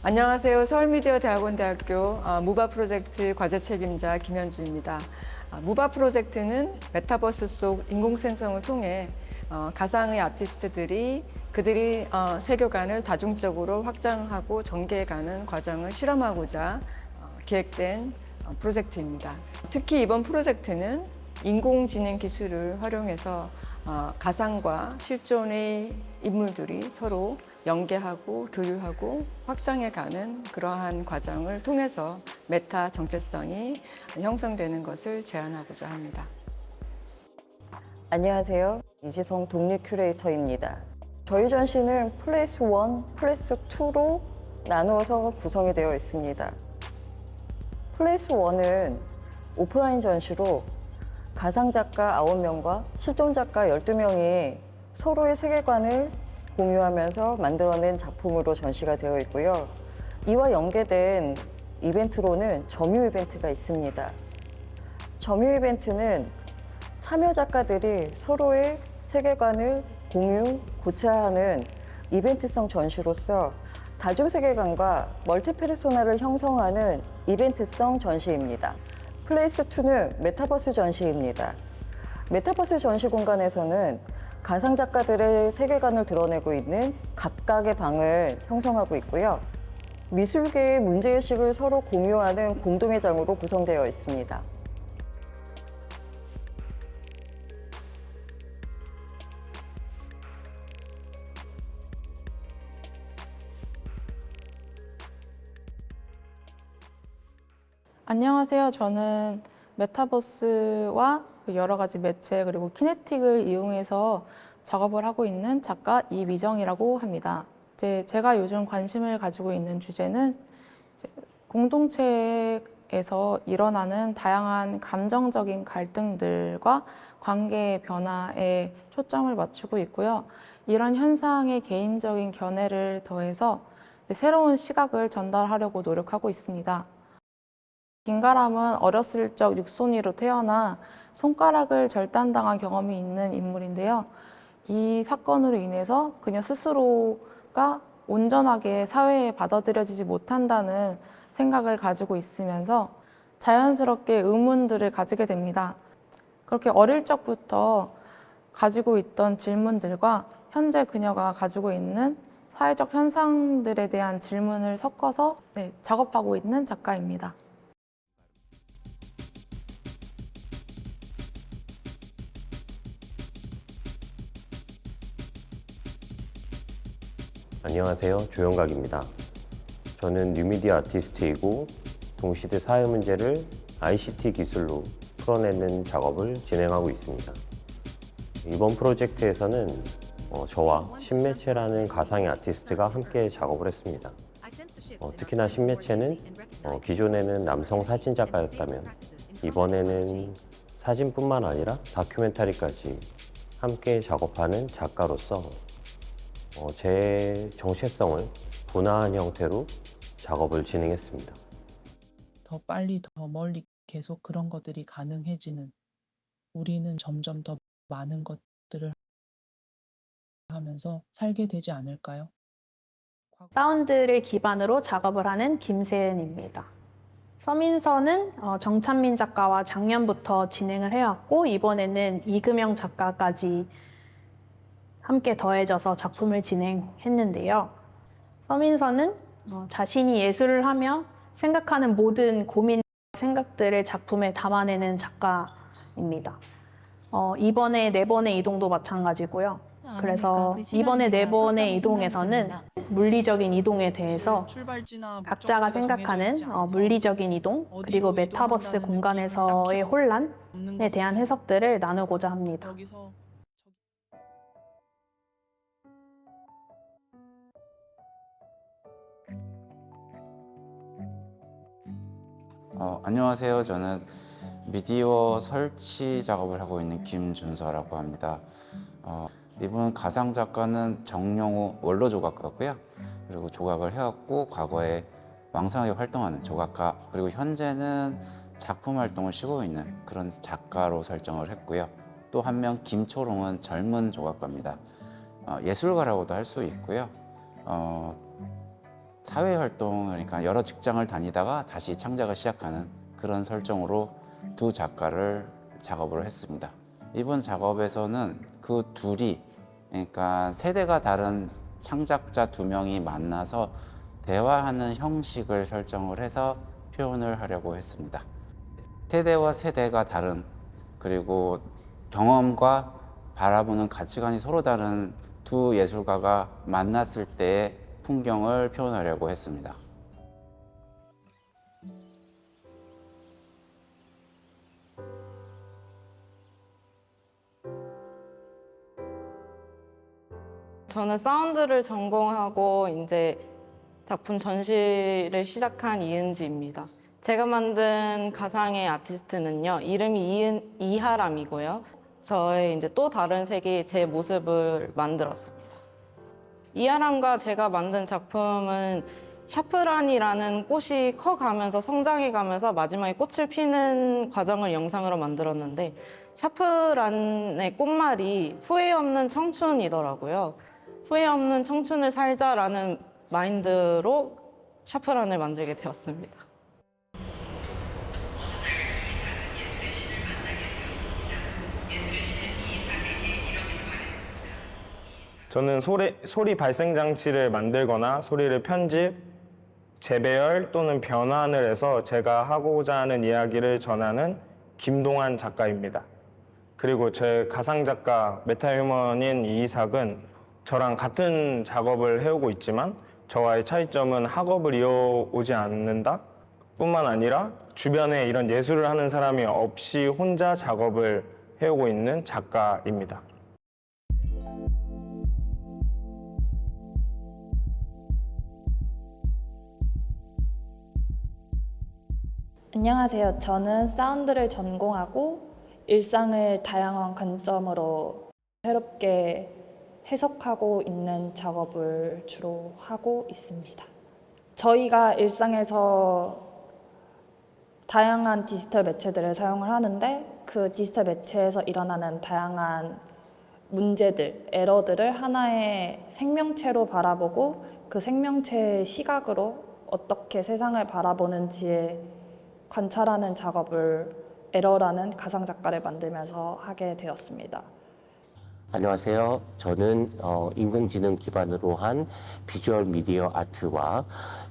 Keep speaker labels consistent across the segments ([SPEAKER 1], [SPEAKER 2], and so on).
[SPEAKER 1] 안녕하세요. 서울미디어대학원대학교 무바 프로젝트 과제 책임자 김현주입니다. 무바 프로젝트는 메타버스 속 인공생성을 통해 가상의 아티스트들이 그들이 세계관을 다중적으로 확장하고 전개해가는 과정을 실험하고자 기획된 프로젝트입니다. 특히 이번 프로젝트는 인공지능 기술을 활용해서 가상과 실존의 인물들이 서로 연계하고 교류하고 확장해가는 그러한 과정을 통해서 메타 정체성이 형성되는 것을 제안하고자 합니다.
[SPEAKER 2] 안녕하세요. 이지성 독립 큐레이터입니다. 저희 전시는 플레이스 1, 플레이스 2로 나누어서 구성이 되어 있습니다. 플레이스 1은 오프라인 전시로 가상작가 9명과 실존작가 12명이 서로의 세계관을 공유하면서 만들어낸 작품으로 전시가 되어 있고요. 이와 연계된 이벤트로는 점유 이벤트가 있습니다. 점유 이벤트는 참여 작가들이 서로의 세계관을 공유, 고차하는 이벤트성 전시로서 다중세계관과 멀티페르소나를 형성하는 이벤트성 전시입니다. 플레이스2는 메타버스 전시입니다. 메타버스 전시 공간에서는 가상 작가들의 세계관을 드러내고 있는 각각의 방을 형성하고 있고요. 미술계의 문제의식을 서로 공유하는 공동의 장으로 구성되어 있습니다.
[SPEAKER 3] 안녕하세요. 저는 메타버스와 여러 가지 매체 그리고 키네틱을 이용해서 작업을 하고 있는 작가 이미정이라고 합니다. 제가 요즘 관심을 가지고 있는 주제는 공동체에서 일어나는 다양한 감정적인 갈등들과 관계의 변화에 초점을 맞추고 있고요. 이런 현상에 개인적인 견해를 더해서 새로운 시각을 전달하려고 노력하고 있습니다. 김가람은 어렸을 적 육손이로 태어나 손가락을 절단당한 경험이 있는 인물인데요. 이 사건으로 인해서 그녀 스스로가 온전하게 사회에 받아들여지지 못한다는 생각을 가지고 있으면서 자연스럽게 의문들을 가지게 됩니다. 그렇게 어릴 적부터 가지고 있던 질문들과 현재 그녀가 가지고 있는 사회적 현상들에 대한 질문을 섞어서 작업하고 있는 작가입니다.
[SPEAKER 4] 안녕하세요. 조영각입니다. 저는 뉴미디어 아티스트이고 동시대 사회 문제를 ICT 기술로 풀어내는 작업을 진행하고 있습니다. 이번 프로젝트에서는 저와 신매체라는 가상의 아티스트가 함께 작업을 했습니다. 특히나 신매체는 기존에는 남성 사진 작가였다면 이번에는 사진뿐만 아니라 다큐멘터리까지 함께 작업하는 작가로서 제 정체성을 분화한 형태로 작업을 진행했습니다.
[SPEAKER 5] 더 빨리 더 멀리 계속 그런 것들이 가능해지는, 우리는 점점 더 많은 것들을 하면서 살게 되지 않을까요?
[SPEAKER 6] 사운드를 기반으로 작업을 하는 김세은입니다. 서민서는 정찬민 작가와 작년부터 진행을 해왔고 이번에는 이금영 작가까지 함께 더해져서 작품을 진행했는데요. 서민서는 자신이 예술을 하며 생각하는 모든 고민, 생각들을 작품에 담아내는 작가입니다. 이번에 4번의 이동도 마찬가지고요. 그래서 이번에 4번의 이동에서는 물리적인 이동에 대해서 각자가 생각하는 물리적인 이동, 그리고 메타버스 공간에서의 혼란에 대한 해석들을 나누고자 합니다.
[SPEAKER 7] 안녕하세요. 저는 미디어 설치 작업을 하고 있는 김준서라고 합니다. 이분 가상 작가는 정영우 원로 조각가고요. 그리고 조각을 해왔고 과거에 왕성하게 활동하는 조각가, 그리고 현재는 작품 활동을 쉬고 있는 그런 작가로 설정을 했고요. 또 한 명 김초롱은 젊은 조각가입니다. 예술가라고도 할 수 있고요. 사회 활동, 그러니까 여러 직장을 다니다가 다시 창작을 시작하는 그런 설정으로 두 작가를 작업을 했습니다. 이번 작업에서는 그 둘이, 그러니까 세대가 다른 창작자 두 명이 만나서 대화하는 형식을 설정을 해서 표현을 하려고 했습니다. 세대와 세대가 다른, 그리고 경험과 바라보는 가치관이 서로 다른 두 예술가가 만났을 때의 풍경을 표현하려고 했습니다.
[SPEAKER 8] 저는 사운드를 전공하고 이제 작품 전시를 시작한 이은지입니다. 제가 만든 가상의 아티스트는요, 이름이 이하람이고요. 저의 이제 또 다른 세계의 제 모습을 만들었습니다. 이하람과 제가 만든 작품은 샤프란이라는 꽃이 커가면서 성장해가면서 마지막에 꽃을 피는 과정을 영상으로 만들었는데, 샤프란의 꽃말이 후회 없는 청춘이더라고요. 후회 없는 청춘을 살자라는 마인드로 샤프란을 만들게 되었습니다.
[SPEAKER 9] 저는 소리 발생 장치를 만들거나 소리를 편집, 재배열 또는 변환을 해서 제가 하고자 하는 이야기를 전하는 김동환 작가입니다. 그리고 제 가상 작가 메타휴먼인 이이삭은 저랑 같은 작업을 해오고 있지만 저와의 차이점은 학업을 이어오지 않는다 뿐만 아니라 주변에 이런 예술을 하는 사람이 없이 혼자 작업을 해오고 있는 작가입니다.
[SPEAKER 10] 안녕하세요. 저는 사운드를 전공하고 일상을 다양한 관점으로 새롭게 해석하고 있는 작업을 주로 하고 있습니다. 저희가 일상에서 다양한 디지털 매체들을 사용을 하는데 그 디지털 매체에서 일어나는 다양한 문제들, 에러들을 하나의 생명체로 바라보고 그 생명체의 시각으로 어떻게 세상을 바라보는지에 관찰하는 작업을 에러라는 가상 작가를 만들면서 하게 되었습니다.
[SPEAKER 11] 안녕하세요. 저는 인공지능 기반으로 한 비주얼 미디어 아트와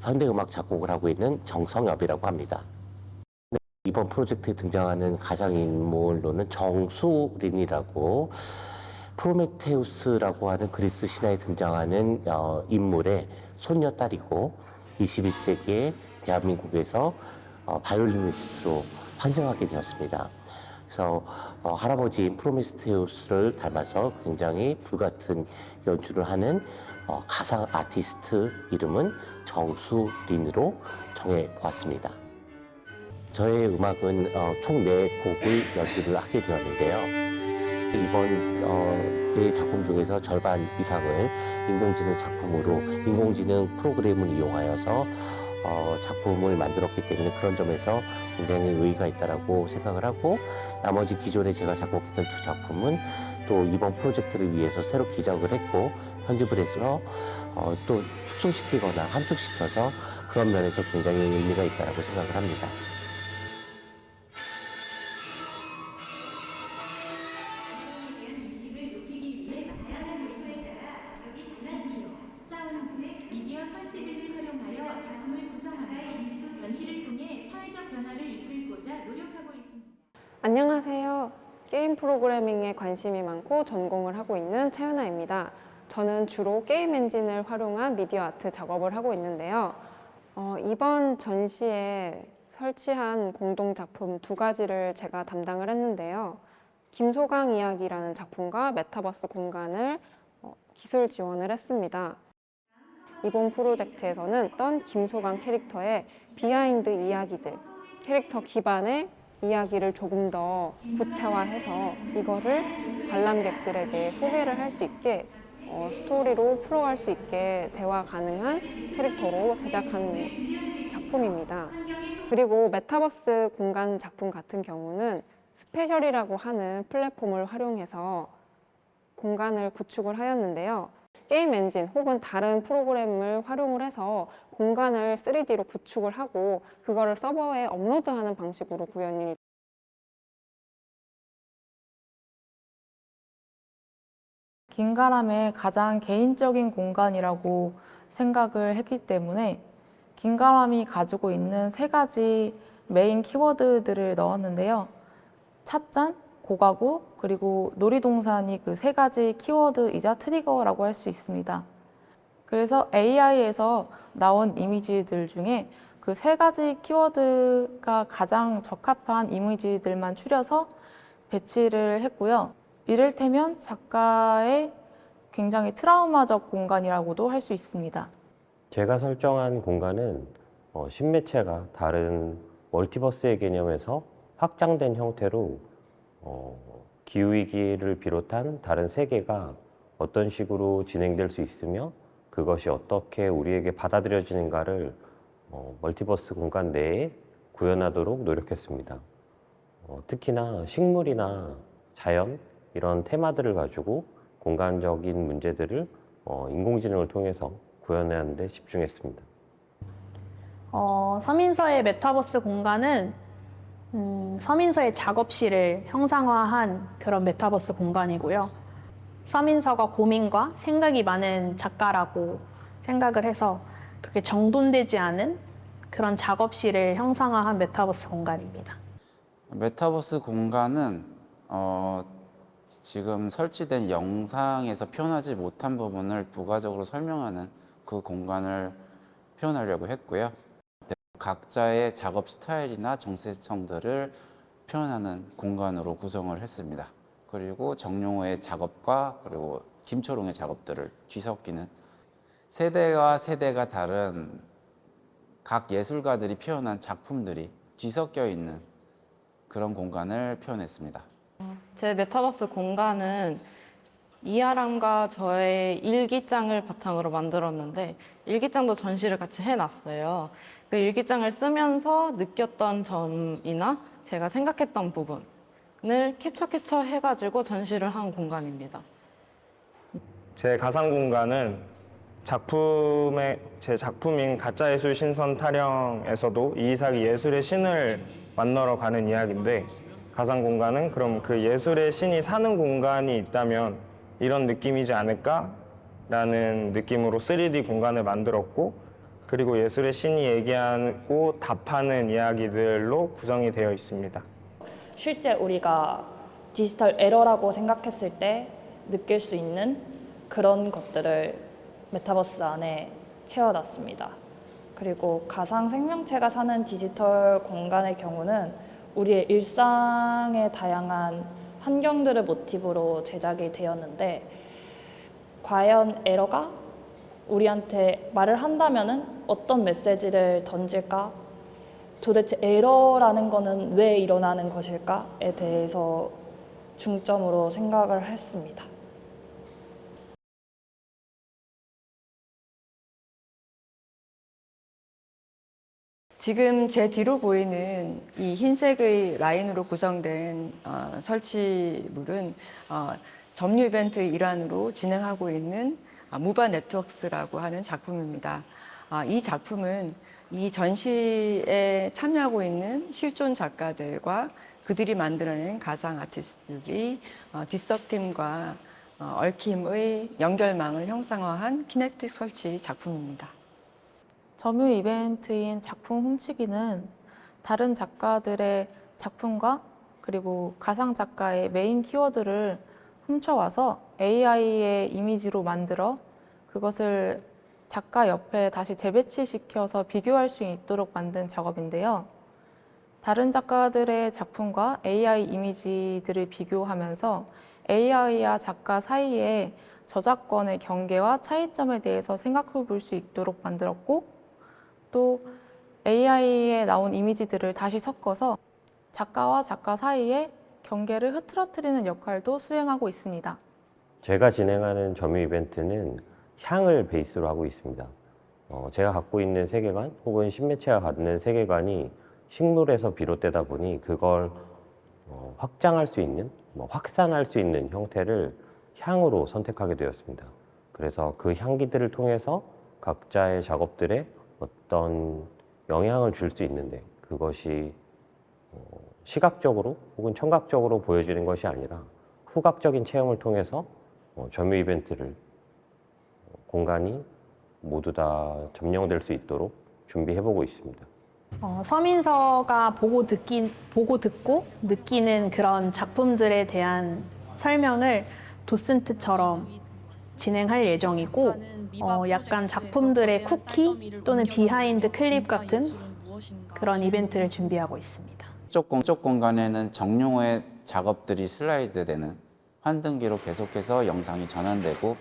[SPEAKER 11] 현대음악 작곡을 하고 있는 정성엽이라고 합니다. 이번 프로젝트에 등장하는 가상인물로는 정수린이라고 프로메테우스라고 하는 그리스 신화에 등장하는 인물의 손녀딸이고 21세기에 대한민국에서 바이올리니스트로 환생하게 되었습니다. 그래서 할아버지인 프로메테우스를 닮아서 굉장히 불같은 연주를 하는 가상 아티스트 이름은 정수린으로 정해보았습니다. 저의 음악은 총 4곡을 연주를 하게 되었는데요. 이번 네 작품 중에서 절반 이상을 인공지능 작품으로 인공지능 프로그램을 이용하여서 작품을 만들었기 때문에 그런 점에서 굉장히 의의가 있다라고 생각을 하고 나머지 기존에 제가 작곡했던 2 작품은 또 이번 프로젝트를 위해서 새로 기작을 했고 편집을 해서 또 축소시키거나 함축시켜서 그런 면에서 굉장히 의미가 있다라고 생각을 합니다.
[SPEAKER 12] 안녕하세요. 게임 프로그래밍에 관심이 많고 전공을 하고 있는 차윤아입니다. 저는 주로 게임 엔진을 활용한 미디어 아트 작업을 하고 있는데요. 이번 전시에 설치한 공동 작품 2가지를 제가 담당을 했는데요. 김소강 이야기라는 작품과 메타버스 공간을 기술 지원을 했습니다. 이번 프로젝트에서는 어떤 김소강 캐릭터의 비하인드 이야기들, 캐릭터 기반의 이야기를 조금 더 구체화해서 이거를 관람객들에게 소개를 할 수 있게 스토리로 풀어갈 수 있게 대화 가능한 캐릭터로 제작한 작품입니다. 그리고 메타버스 공간 작품 같은 경우는 스페셜이라고 하는 플랫폼을 활용해서 공간을 구축을 하였는데요. 게임 엔진 혹은 다른 프로그램을 활용을 해서 공간을 3D로 구축을 하고 그거를 서버에 업로드하는 방식으로 구현이
[SPEAKER 3] 긴가람의 가장 개인적인 공간이라고 생각을 했기 때문에 긴가람이 가지고 있는 3가지 메인 키워드들을 넣었는데요. 찻잔, 고가구, 그리고 놀이동산이 그 3가지 키워드이자 트리거라고 할 수 있습니다. 그래서 AI에서 나온 이미지들 중에 그 3가지 키워드가 가장 적합한 이미지들만 추려서 배치를 했고요. 이를테면 작가의 굉장히 트라우마적 공간이라고도 할 수 있습니다.
[SPEAKER 4] 제가 설정한 공간은 신매체가 다른 멀티버스의 개념에서 확장된 형태로 기후위기를 비롯한 다른 세계가 어떤 식으로 진행될 수 있으며 그것이 어떻게 우리에게 받아들여지는가를 멀티버스 공간 내에 구현하도록 노력했습니다. 특히나 식물이나 자연 이런 테마들을 가지고 공간적인 문제들을 인공지능을 통해서 구현하는 데 집중했습니다.
[SPEAKER 6] 서민서의 메타버스 공간은 서민서의 작업실을 형상화한 그런 메타버스 공간이고요. 서민서가 고민과 생각이 많은 작가라고 생각을 해서 그렇게 정돈되지 않은 그런 작업실을 형상화한 메타버스 공간입니다.
[SPEAKER 7] 메타버스 공간은 지금 설치된 영상에서 표현하지 못한 부분을 부가적으로 설명하는 그 공간을 표현하려고 했고요. 각자의 작업 스타일이나 정체성들을 표현하는 공간으로 구성을 했습니다. 그리고 정용호의 작업과 그리고 김초롱의 작업들을 뒤섞이는 세대와 세대가 다른 각 예술가들이 표현한 작품들이 뒤섞여 있는 그런 공간을 표현했습니다.
[SPEAKER 8] 제 메타버스 공간은 이하람과 저의 일기장을 바탕으로 만들었는데 일기장도 전시를 같이 해놨어요. 그 일기장을 쓰면서 느꼈던 점이나 제가 생각했던 부분을 캡처 해가지고 전시를 한 공간입니다.
[SPEAKER 9] 제 가상 공간은 제 작품인 가짜예술 신선 타령에서도 이이삭이 예술의 신을 만나러 가는 이야기인데 가상 공간은 그럼 그 예술의 신이 사는 공간이 있다면 이런 느낌이지 않을까라는 느낌으로 3D 공간을 만들었고 그리고 예술의 신이 얘기하고 답하는 이야기들로 구성이 되어 있습니다.
[SPEAKER 10] 실제 우리가 디지털 에러라고 생각했을 때 느낄 수 있는 그런 것들을 메타버스 안에 채워놨습니다. 그리고 가상 생명체가 사는 디지털 공간의 경우는 우리의 일상의 다양한 환경들을 모티브로 제작이 되었는데 과연 에러가 우리한테 말을 한다면은 어떤 메시지를 던질까? 도대체 에러라는 거는 왜 일어나는 것일까에 대해서 중점으로 생각을 했습니다.
[SPEAKER 1] 지금 제 뒤로 보이는 이 흰색의 라인으로 구성된 설치물은 점유 이벤트의 일환으로 진행하고 있는 무바 네트워크스라고 하는 작품입니다. 이 작품은 이 전시에 참여하고 있는 실존 작가들과 그들이 만들어낸 가상 아티스트들이 뒷섞임과 얽힘의 연결망을 형상화한 키네틱 설치 작품입니다.
[SPEAKER 3] 점유 이벤트인 작품 훔치기는 다른 작가들의 작품과 그리고 가상 작가의 메인 키워드를 훔쳐와서 AI의 이미지로 만들어 그것을 작가 옆에 다시 재배치시켜서 비교할 수 있도록 만든 작업인데요. 다른 작가들의 작품과 AI 이미지들을 비교하면서 AI와 작가 사이의 저작권의 경계와 차이점에 대해서 생각해 볼 수 있도록 만들었고 또 AI에 나온 이미지들을 다시 섞어서 작가와 작가 사이의 경계를 흐트러뜨리는 역할도 수행하고 있습니다.
[SPEAKER 4] 제가 진행하는 점유 이벤트는 향을 베이스로 하고 있습니다. 제가 갖고 있는 세계관 혹은 신매체가 갖는 세계관이 식물에서 비롯되다 보니 그걸 확장할 수 있는, 확산할 수 있는 형태를 향으로 선택하게 되었습니다. 그래서 그 향기들을 통해서 각자의 작업들에 어떤 영향을 줄 수 있는데 그것이 시각적으로 혹은 청각적으로 보여지는 것이 아니라 후각적인 체험을 통해서 점유 이벤트를 공간이 모두 다 점령될 수 있도록 준비해보고 있습니다.
[SPEAKER 6] 서민서가 보고 듣고 느끼는 그런 작품들에 대한 설명을 도슨트처럼 진행할 예정이고, 약간 작품들의 쿠키 또는 비하인드 클립 같은 그런 이벤트를 준비하고 있습니다.
[SPEAKER 7] 쪽 공간에는 정용호의 작업들이 슬라이드되는 환등기로 계속해서 영상이 전환되고,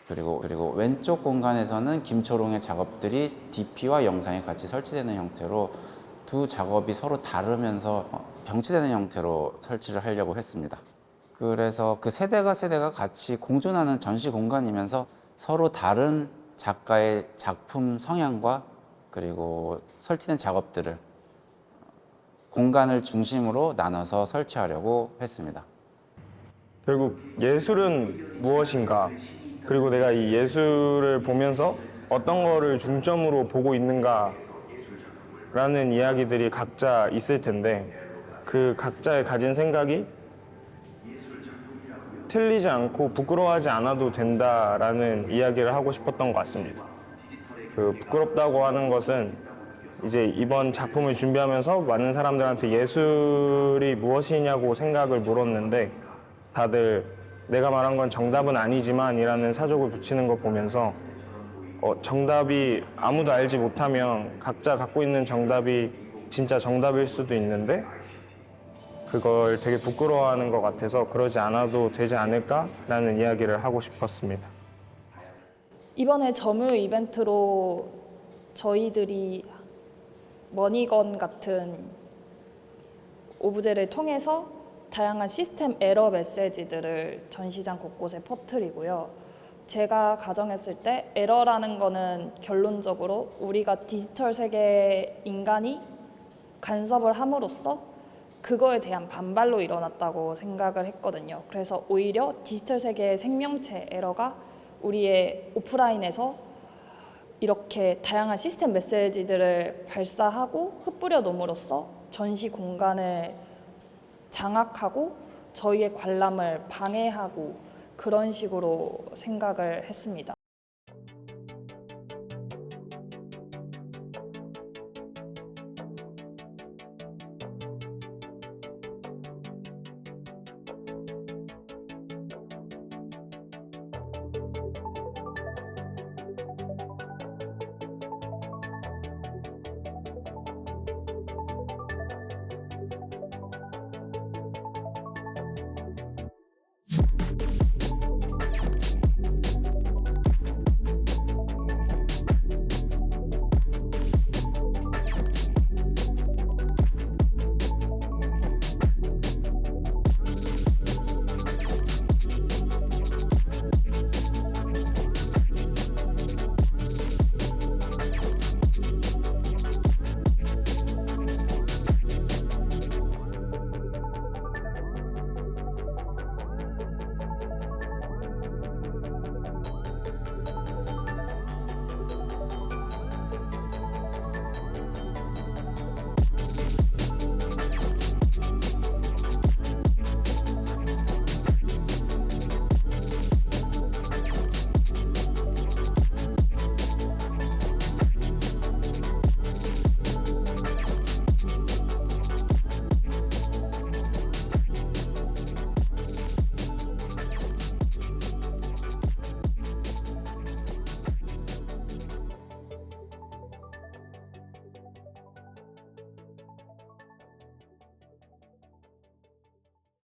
[SPEAKER 7] 그리고 왼쪽 공간에서는 김초롱의 작업들이 DP와 영상에 같이 설치되는 형태로 두 작업이 서로 다르면서 병치되는 형태로 설치를 하려고 했습니다. 그래서 그 세대가 같이 공존하는 전시 공간이면서 서로 다른 작가의 작품 성향과 그리고 설치된 작업들을 공간을 중심으로 나눠서 설치하려고 했습니다.
[SPEAKER 9] 결국 예술은 무엇인가, 그리고 내가 이 예술을 보면서 어떤 거를 중점으로 보고 있는가 라는 이야기들이 각자 있을 텐데 그 각자의 가진 생각이 틀리지 않고 부끄러워하지 않아도 된다라는 이야기를 하고 싶었던 것 같습니다. 그 부끄럽다고 하는 것은 이제 이번 작품을 준비하면서 많은 사람들한테 예술이 무엇이냐고 생각을 물었는데 다들 내가 말한 건 정답은 아니지만 이라는 사족을 붙이는 거 보면서 정답이 아무도 알지 못하면 각자 갖고 있는 정답이 진짜 정답일 수도 있는데 그걸 되게 부끄러워하는 것 같아서 그러지 않아도 되지 않을까라는 이야기를 하고 싶었습니다.
[SPEAKER 10] 이번에 점유 이벤트로 저희들이 머니건 같은 오브제를 통해서 다양한 시스템 에러 메시지들을 전시장 곳곳에 퍼뜨리고요. 제가 가정했을 때 에러라는 거는 결론적으로 우리가 디지털 세계 인간이 간섭을 함으로써 그거에 대한 반발로 일어났다고 생각을 했거든요. 그래서 오히려 디지털 세계의 생명체 에러가 우리의 오프라인에서 이렇게 다양한 시스템 메시지들을 발사하고 흩뿌려 놓음으로써 전시 공간을 장악하고 저희의 관람을 방해하고 그런 식으로 생각을 했습니다.